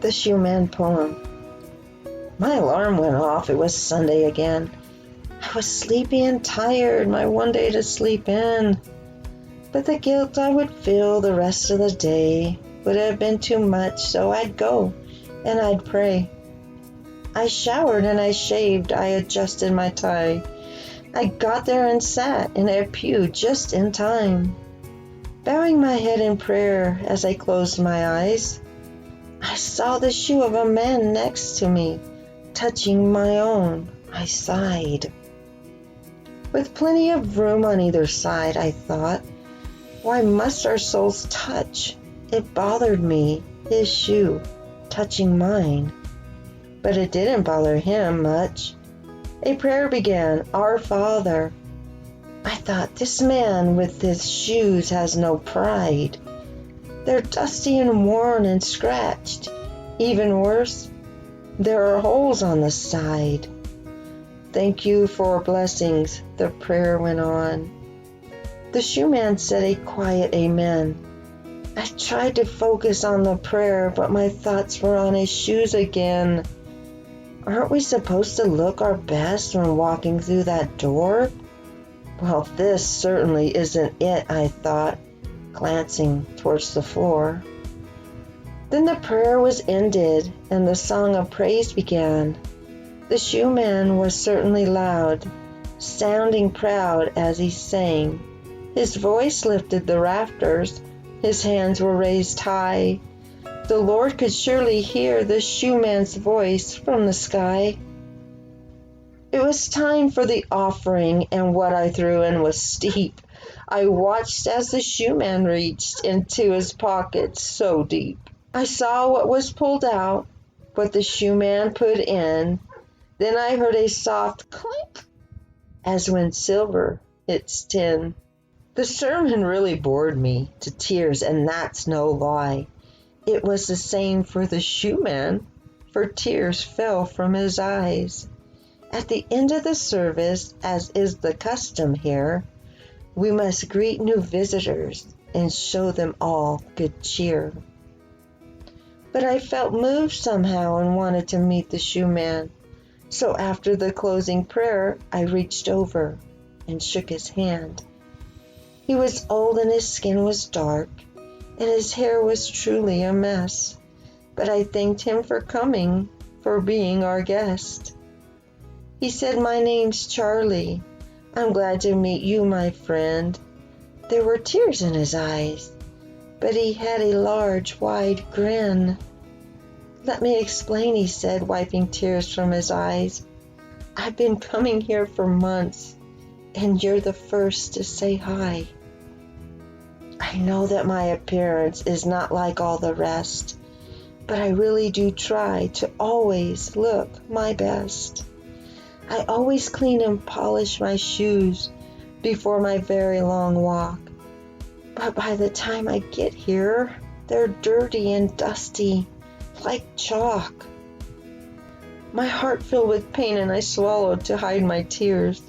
The Shoeman poem. My alarm went off. It was Sunday again. I was sleepy and tired, my one day to sleep in. But the guilt I would feel the rest of the day would have been too much, so I'd go and I'd pray. I showered and I shaved, I adjusted my tie. I got there and sat in a pew just in time. Bowing my head in prayer as I closed my eyes, I saw the shoe of a man next to me, touching my own. I sighed. With plenty of room on either side, I thought, why must our souls touch? It bothered me, his shoe, touching mine. But it didn't bother him much. A prayer began, Our Father. I thought, this man with his shoes has no pride. They're dusty and worn and scratched. Even worse, there are holes on the side. Thank you for blessings, the prayer went on. The shoeman said a quiet amen. I tried to focus on the prayer, but my thoughts were on his shoes again. Aren't we supposed to look our best when walking through that door? Well, this certainly isn't it, I thought, glancing towards the floor. Then the prayer was ended, and the song of praise began. The shoeman was certainly loud, sounding proud as he sang. His voice lifted the rafters, his hands were raised high. The Lord could surely hear the shoeman's voice from the sky. It was time for the offering, and what I threw in was steep. I watched as the shoeman reached into his pockets so deep. I saw what was pulled out, what the shoeman put in. Then I heard a soft clink, as when silver hits tin. The sermon really bored me to tears, and that's no lie. It was the same for the shoeman, for tears fell from his eyes. At the end of the service, as is the custom here, we must greet new visitors and show them all good cheer. But I felt moved somehow and wanted to meet the shoeman. So after the closing prayer, I reached over and shook his hand. He was old and his skin was dark, and his hair was truly a mess. But I thanked him for coming, for being our guest. He said, my name's Charlie. I'm glad to meet you, my friend. There were tears in his eyes, but he had a large, wide grin. Let me explain, he said, wiping tears from his eyes. I've been coming here for months, and you're the first to say hi. I know that my appearance is not like all the rest, but I really do try to always look my best. I always clean and polish my shoes before my very long walk, but by the time I get here, they're dirty and dusty, like chalk. My heart filled with pain, and I swallowed to hide my tears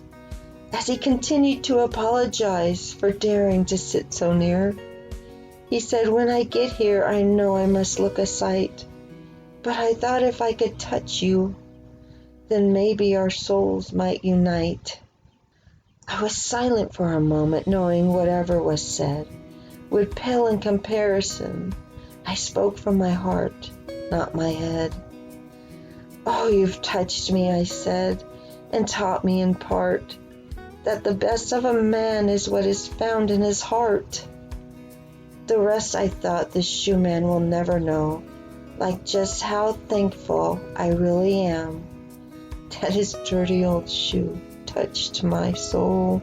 as he continued to apologize for daring to sit so near. He said, when I get here, I know I must look a sight, but I thought if I could touch you, then maybe our souls might unite. I was silent for a moment, knowing whatever was said would pale in comparison. I spoke from my heart, not my head. Oh, you've touched me, I said, and taught me in part that the best of a man is what is found in his heart. The rest, I thought, the shoeman will never know, like just how thankful I really am that his dirty old shoe touched my soul.